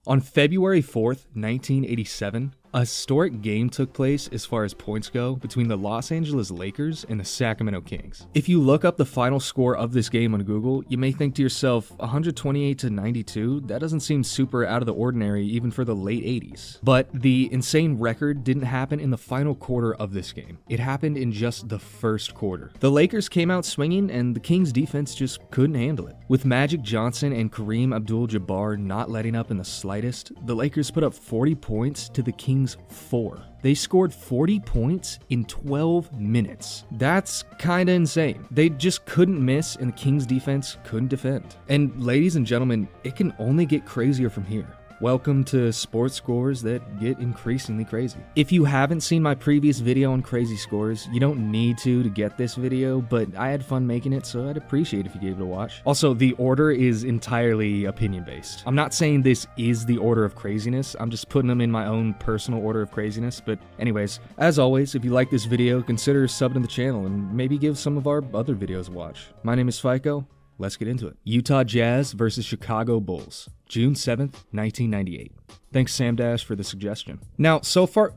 On February 4th, 1987, a historic game took place as far as points go between the Los Angeles Lakers and the Sacramento Kings. If you look up the final score of this game on Google, you may think to yourself, 128-92, that doesn't seem super out of the ordinary even for the late 80s. But the insane record didn't happen in the final quarter of this game. It happened in just the first quarter. The Lakers came out swinging and the Kings defense just couldn't handle it. With Magic Johnson and Kareem Abdul-Jabbar not letting up in the slightest, the Lakers put up 40 points to the Kings 4. They scored 40 points in 12 minutes. That's kinda insane. They just couldn't miss and the Kings defense couldn't defend. And ladies and gentlemen, it can only get crazier from here. Welcome to sports scores that get increasingly crazy. If you haven't seen my previous video on crazy scores, you don't need to get this video, but I had fun making it, so I'd appreciate if you gave it a watch. Also, the order is entirely opinion-based. I'm not saying this is the order of craziness, I'm just putting them in my own personal order of craziness, but anyways, as always, if you like this video, consider subbing to the channel and maybe give some of our other videos a watch. My name is Fico. Let's get into it. Utah Jazz versus Chicago Bulls, June 7th, 1998. Thanks Sam Dash for the suggestion. Now, so far,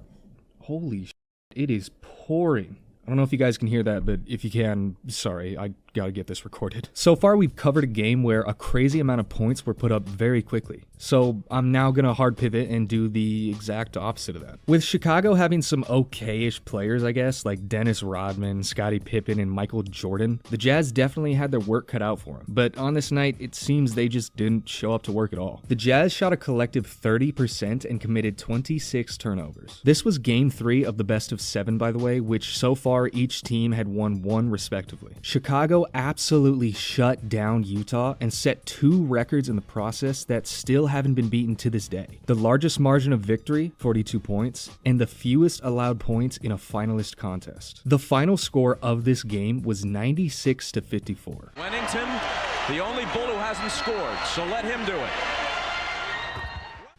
holy shit, it is pouring. I don't know if you guys can hear that, but if you can, sorry, I gotta get this recorded. So far, we've covered a game where a crazy amount of points were put up very quickly. So I'm now gonna hard pivot and do the exact opposite of that. With Chicago having some okay-ish players, I guess, like Dennis Rodman, Scottie Pippen, and Michael Jordan, the Jazz definitely had their work cut out for them. But on this night, it seems they just didn't show up to work at all. The Jazz shot a collective 30% and committed 26 turnovers. This was game 3 of the best of 7, by the way, which so far each team had won 1 respectively. Chicago absolutely shut down Utah and set 2 records in the process that still haven't been beaten to this day. The largest margin of victory, 42 points, and the fewest allowed points in a finalist contest. The final score of this game was 96-54. Wennington, the only Bull who hasn't scored, so let him do it.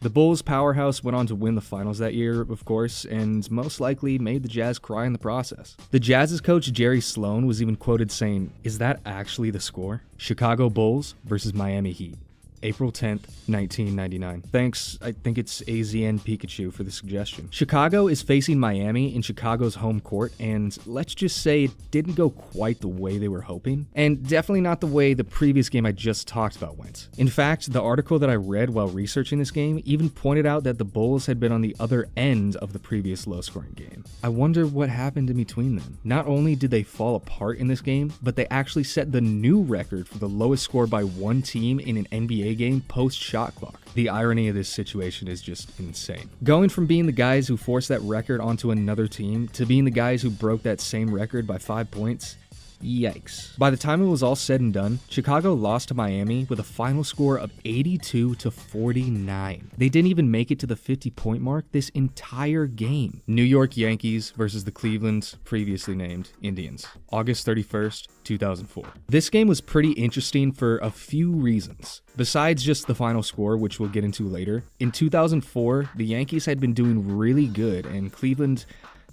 The Bulls powerhouse went on to win the finals that year, of course, and most likely made the Jazz cry in the process. The Jazz's coach Jerry Sloan was even quoted saying, "Is that actually the score? Chicago Bulls versus Miami Heat. April 10th, 1999. Thanks, I think it's AZN Pikachu for the suggestion. Chicago is facing Miami in Chicago's home court, and let's just say it didn't go quite the way they were hoping, and definitely not the way the previous game I just talked about went. In fact, the article that I read while researching this game even pointed out that the Bulls had been on the other end of the previous low-scoring game. I wonder what happened in between them. Not only did they fall apart in this game, but they actually set the new record for the lowest score by one team in an NBA game post-shot clock. The irony of this situation is just insane. Going from being the guys who forced that record onto another team to being the guys who broke that same record by 5 points, yikes. By the time it was all said and done, Chicago lost to Miami with a final score of 82-49. They didn't even make it to the 50-point mark this entire game. New York Yankees versus the Cleveland, previously named, Indians, August 31st, 2004. This game was pretty interesting for a few reasons. Besides just the final score, which we'll get into later, in 2004, the Yankees had been doing really good and Cleveland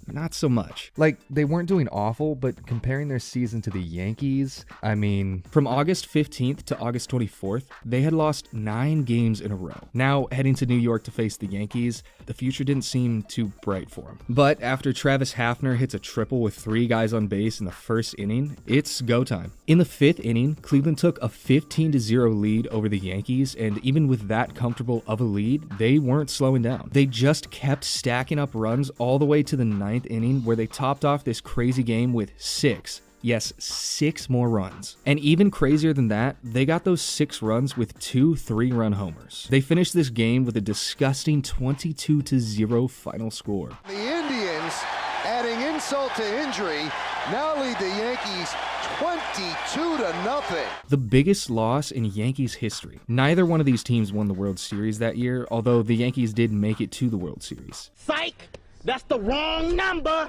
not so much. Like, they weren't doing awful, but comparing their season to the Yankees, I mean, from August 15th to August 24th, they had lost 9 games in a row. Now, heading to New York to face the Yankees, the future didn't seem too bright for them. But after Travis Hafner hits a triple with 3 guys on base in the first inning, it's go time. In the 5th inning, Cleveland took a 15-0 lead over the Yankees, and even with that comfortable of a lead, they weren't slowing down. They just kept stacking up runs all the way to the 9th inning, where they topped off this crazy game with 6 more runs. And even crazier than that, they got those 6 runs with 2 3-run homers. They finished this game with a disgusting 22-0 final score. The Indians, adding insult to injury, now lead the Yankees 22-0. The biggest loss in Yankees history. Neither one of these teams won the World Series that year, although the Yankees did make it to the World Series. Psych! That's the wrong number!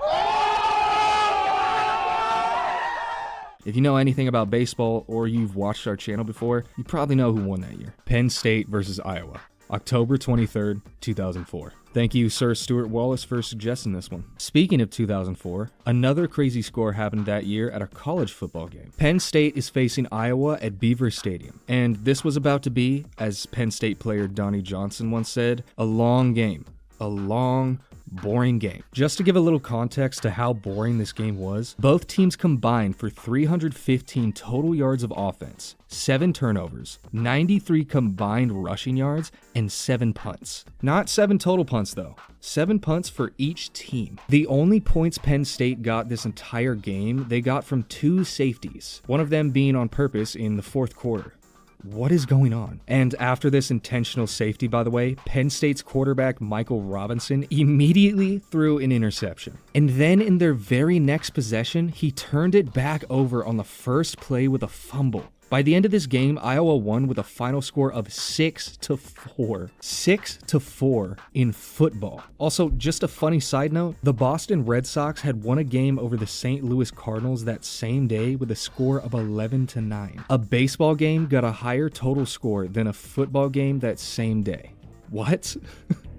If you know anything about baseball or you've watched our channel before, you probably know who won that year. Penn State versus Iowa, October 23rd, 2004. Thank you, Sir Stuart Wallace, for suggesting this one. Speaking of 2004, another crazy score happened that year at a college football game. Penn State is facing Iowa at Beaver Stadium, and this was about to be, as Penn State player Donnie Johnson once said, a long game. A long, boring game. Just to give a little context to how boring this game was, both teams combined for 315 total yards of offense, 7 turnovers, 93 combined rushing yards, and 7 punts. Not 7 total punts though. 7 punts for each team. The only points Penn State got this entire game, they got from 2 safeties, one of them being on purpose in the 4th quarter. What is going on? And after this intentional safety, by the way, Penn State's quarterback Michael Robinson immediately threw an interception. And then in their very next possession, he turned it back over on the first play with a fumble. By the end of this game, Iowa won with a final score of 6-4. 6-4 in football. Also, just a funny side note, the Boston Red Sox had won a game over the St. Louis Cardinals that same day with a score of 11-9. A baseball game got a higher total score than a football game that same day. What?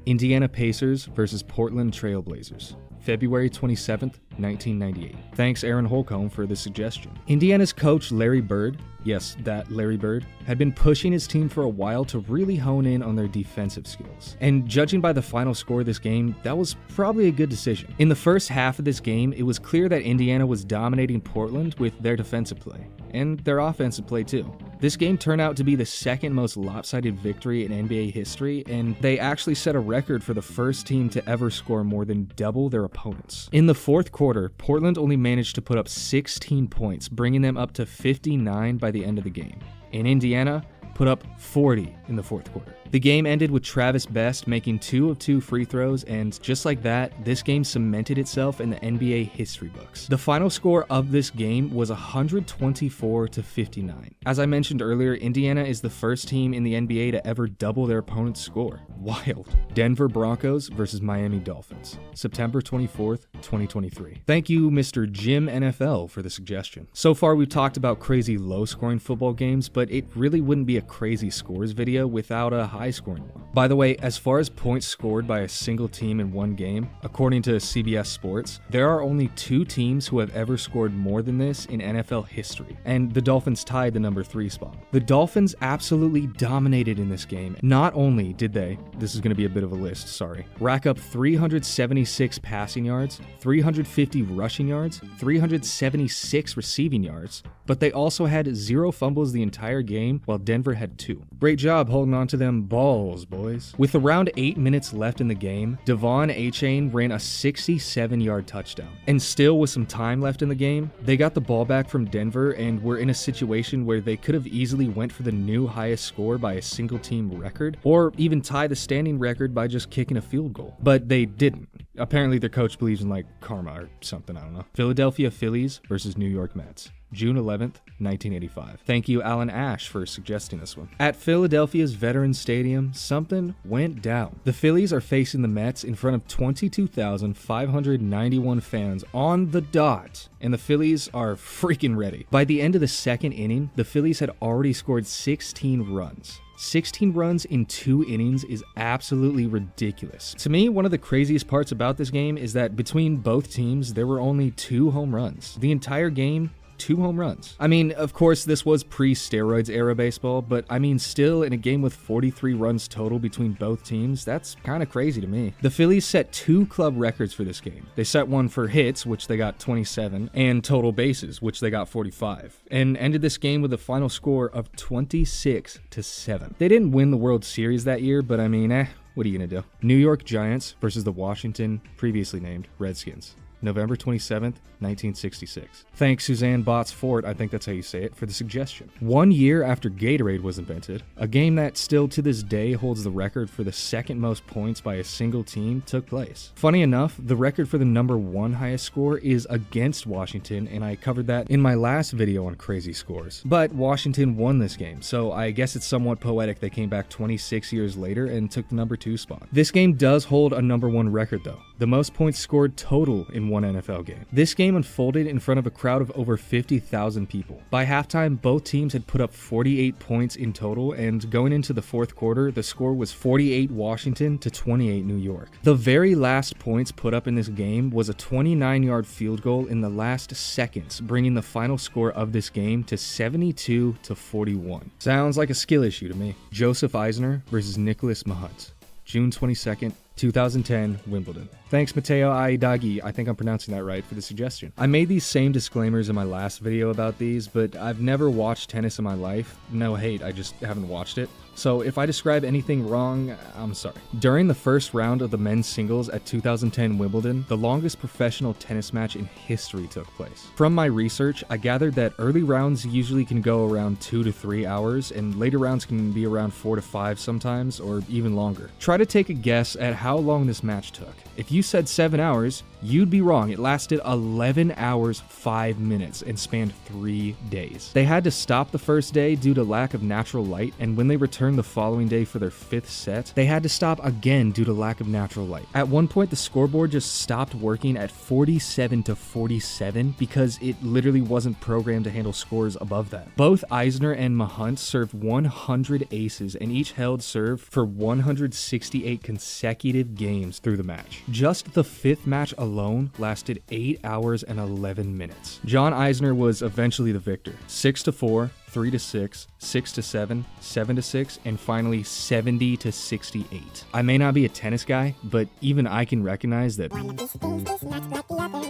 Indiana Pacers versus Portland Trailblazers. February 27th, 1998. Thanks Aaron Holcomb for the suggestion. Indiana's coach Larry Bird, yes, that Larry Bird, had been pushing his team for a while to really hone in on their defensive skills. And judging by the final score of this game, that was probably a good decision. In the first half of this game, it was clear that Indiana was dominating Portland with their defensive play, and their offensive play too. This game turned out to be the second most lopsided victory in NBA history, and they actually set a record for the first team to ever score more than double their opponents. In the 4th quarter, Portland only managed to put up 16 points, bringing them up to 59 by the end of the game. In Indiana, put up 40 in the 4th quarter. The game ended with Travis Best making 2 of 2 free throws, and just like that, this game cemented itself in the NBA history books. The final score of this game was 124-59. As I mentioned earlier, Indiana is the first team in the NBA to ever double their opponent's score. Wild. Denver Broncos versus Miami Dolphins. September 24th, 2023. Thank you, Mr. Jim NFL, for the suggestion. So far, we've talked about crazy low-scoring football games, but it really wouldn't be a crazy scores video without a high-scoring one. By the way, as far as points scored by a single team in one game, according to CBS Sports, there are only 2 teams who have ever scored more than this in NFL history, and the Dolphins tied the number 3 spot. The Dolphins absolutely dominated in this game. Not only did they, this is going to be a bit of a list, sorry, rack up 376 passing yards, 350 rushing yards, 376 receiving yards, but they also had 0 fumbles the entire game, while Denver had 2. Great job holding on to them balls, boys. With around 8 minutes left in the game, Devon Achane ran a 67-yard touchdown. And still with some time left in the game, they got the ball back from Denver and were in a situation where they could have easily went for the new highest score by a single team record, or even tie the standing record by just kicking a field goal. But they didn't. Apparently their coach believes in like karma or something, I don't know. Philadelphia Phillies versus New York Mets. June 11th, 1985. Thank you, Alan Ash, for suggesting this one. At Philadelphia's Veterans Stadium, something went down. The Phillies are facing the Mets in front of 22,591 fans on the dot, and the Phillies are freaking ready. By the end of the 2nd inning, the Phillies had already scored 16 runs. 16 runs in 2 innings is absolutely ridiculous. To me, one of the craziest parts about this game is that between both teams, there were only 2 home runs. The entire game, 2 home runs. I mean, of course, this was pre-steroids era baseball, but I mean, still in a game with 43 runs total between both teams, that's kind of crazy to me. The Phillies set 2 club records for this game. They set one for hits, which they got 27, and total bases, which they got 45, and ended this game with a final score of 26-7. They didn't win the World Series that year, but I mean, what are you gonna do? New York Giants versus the Washington, previously named Redskins. November 27th, 1966. Thanks Suzanne Botts Fort, I think that's how you say it, for the suggestion. 1 year after Gatorade was invented, a game that still to this day holds the record for the 2nd most points by a single team took place. Funny enough, the record for the number 1 highest score is against Washington, and I covered that in my last video on crazy scores. But Washington won this game, so I guess it's somewhat poetic they came back 26 years later and took the number 2 spot. This game does hold a number 1 record though. The most points scored total in one NFL game. This game unfolded in front of a crowd of over 50,000 people. By halftime, both teams had put up 48 points in total, and going into the fourth quarter, the score was 48 Washington to 28 New York. The very last points put up in this game was a 29-yard field goal in the last seconds, bringing the final score of this game to 72 to 41. Sounds like a skill issue to me. Joseph Eisner versus Nicholas Mahunt. June 22nd, 2010, Wimbledon. Thanks, Matteo Aidagi, I think I'm pronouncing that right, for the suggestion. I made these same disclaimers in my last video about these, but I've never watched tennis in my life. No hate, I just haven't watched it. So if I describe anything wrong, I'm sorry. During the first round of the men's singles at 2010 Wimbledon, the longest professional tennis match in history took place. From my research, I gathered that early rounds usually can go around 2 to 3 hours, and later rounds can be around 4 to 5 sometimes, or even longer. Try to take a guess at how long this match took. If you said 7 hours, you'd be wrong. It lasted 11 hours, 5 minutes, and spanned 3 days. They had to stop the first day due to lack of natural light, and when they returned the following day for their 5th set, they had to stop again due to lack of natural light. At one point, the scoreboard just stopped working at 47 to 47 because it literally wasn't programmed to handle scores above that. Both Eisner and Mahunt served 100 aces and each held serve for 168 consecutive games through the match. Just the 5th match alone lasted 8 hours and 11 minutes. John Eisner was eventually the victor. 6 to 4, 3 to 6, 6 to 7, 7 to 6, and finally 70 to 68. I may not be a tennis guy, but even I can recognize that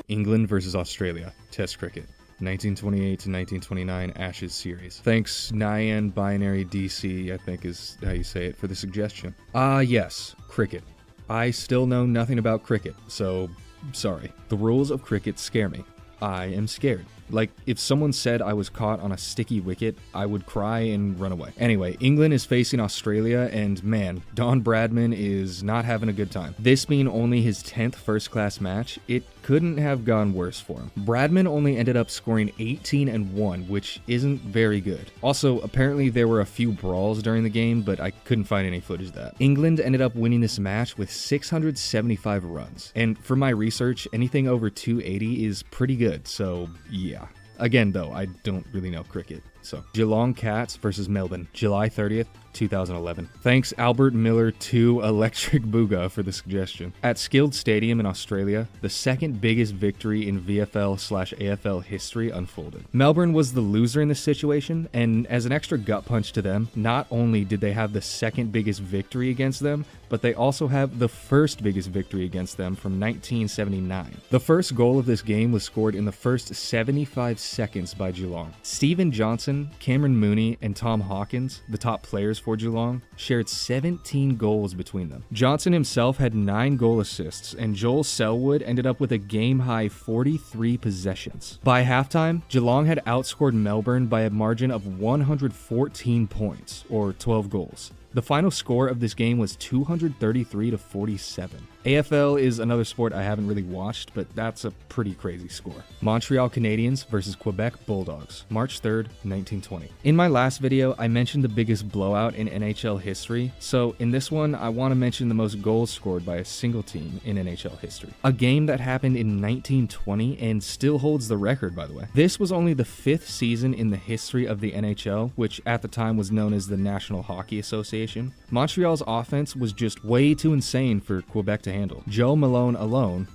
England versus Australia, Test cricket. 1928 to 1929 Ashes series. Thanks, Nyan Binary DC, I think is how you say it, for the suggestion. Yes, cricket. I still know nothing about cricket, so sorry. The rules of cricket scare me. I am scared. Like, if someone said I was caught on a sticky wicket, I would cry and run away. Anyway, England is facing Australia, and man, Don Bradman is not having a good time. This being only his 10th first-class match, it couldn't have gone worse for him. Bradman only ended up scoring 18 and 1, which isn't very good. Also, apparently there were a few brawls during the game, but I couldn't find any footage of that. England ended up winning this match with 675 runs, and for my research, anything over 280 is pretty good, so yeah. Again, though, I don't really know cricket, so. Geelong Cats versus Melbourne, July 30th, 2011. Thanks Albert Miller 2 Electric Booga for the suggestion. At Skilled Stadium in Australia, the second biggest victory in VFL/AFL history unfolded. Melbourne was the loser in this situation, and as an extra gut punch to them, not only did they have the second biggest victory against them, but they also have the first biggest victory against them from 1979. The first goal of this game was scored in the first 75 seconds by Geelong. Stephen Johnson, Cameron Mooney, and Tom Hawkins, the top players for Geelong, shared 17 goals between them. Johnson himself had 9 goal assists, and Joel Selwood ended up with a game-high 43 possessions. By halftime, Geelong had outscored Melbourne by a margin of 114 points, or 12 goals. The final score of this game was 233 to 47. AFL is another sport I haven't really watched, but that's a pretty crazy score. Montreal Canadiens versus Quebec Bulldogs, March 3rd, 1920. In my last video, I mentioned the biggest blowout in NHL history, so in this one, I want to mention the most goals scored by a single team in NHL history. A game that happened in 1920 and still holds the record, by the way. This was only the 5th season in the history of the NHL, which at the time was known as the National Hockey Association. Montreal's offense was just way too insane for Quebec to handle. Joe Malone alone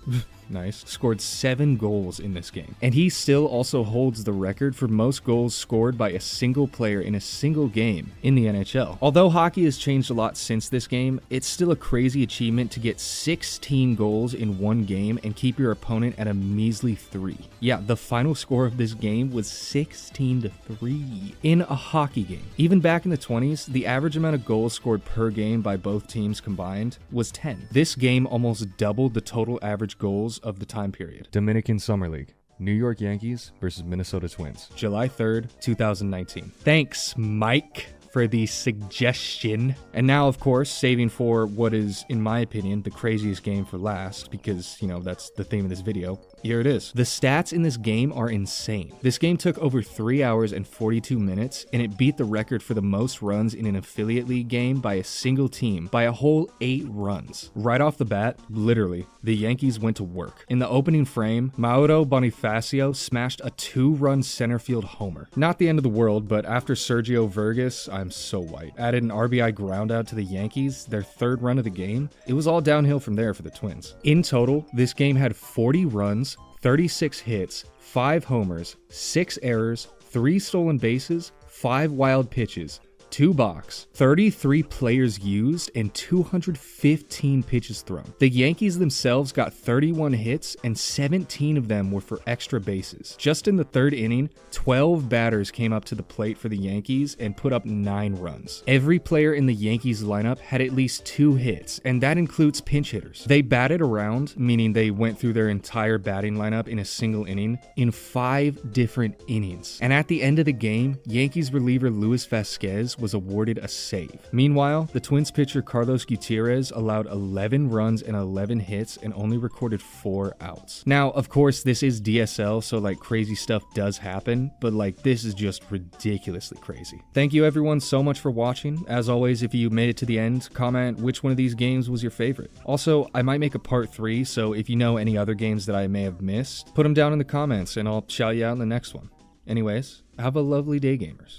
nice, scored 7 goals in this game. And he still also holds the record for most goals scored by a single player in a single game in the NHL. Although hockey has changed a lot since this game, it's still a crazy achievement to get 16 goals in one game and keep your opponent at a measly 3. Yeah, the final score of this game was 16 to 3 in a hockey game. Even back in the 20s, the average amount of goals scored per game by both teams combined was 10. This game almost doubled the total average goals of the time period. Dominican Summer League. New York Yankees versus Minnesota Twins. July 3rd, 2019. Thanks, Mike, for the suggestion. And now, of course, saving for what is, in my opinion, the craziest game for last, because, you know, that's the theme of this video. Here it is. The stats in this game are insane. This game took over 3 hours and 42 minutes, and it beat the record for the most runs in an affiliate league game by a single team by a whole 8 runs. Right off the bat, literally, the Yankees went to work. In the opening frame, Mauro Bonifacio smashed a 2-run center field homer. Not the end of the world, but after Sergio Vargas, I'm so white, added an RBI groundout to the Yankees, their 3rd run of the game, it was all downhill from there for the Twins. In total, this game had 40 runs, 36 hits, 5 homers, 6 errors, 3 stolen bases, 5 wild pitches, 2 balks, 33 players used, and 215 pitches thrown. The Yankees themselves got 31 hits, and 17 of them were for extra bases. Just in the 3rd inning, 12 batters came up to the plate for the Yankees and put up 9 runs. Every player in the Yankees lineup had at least 2 hits, and that includes pinch hitters. They batted around, meaning they went through their entire batting lineup in a single inning, in 5 different innings. And at the end of the game, Yankees reliever Luis Vasquez was awarded a save. Meanwhile, the Twins pitcher Carlos Gutierrez allowed 11 runs and 11 hits and only recorded 4 outs. Now, of course, this is DSL, so like crazy stuff does happen, but like this is just ridiculously crazy. Thank you everyone so much for watching. As always, if you made it to the end, comment which one of these games was your favorite. Also, I might make a part 3, so if you know any other games that I may have missed, put them down in the comments and I'll shout you out in the next one. Anyways, have a lovely day, gamers.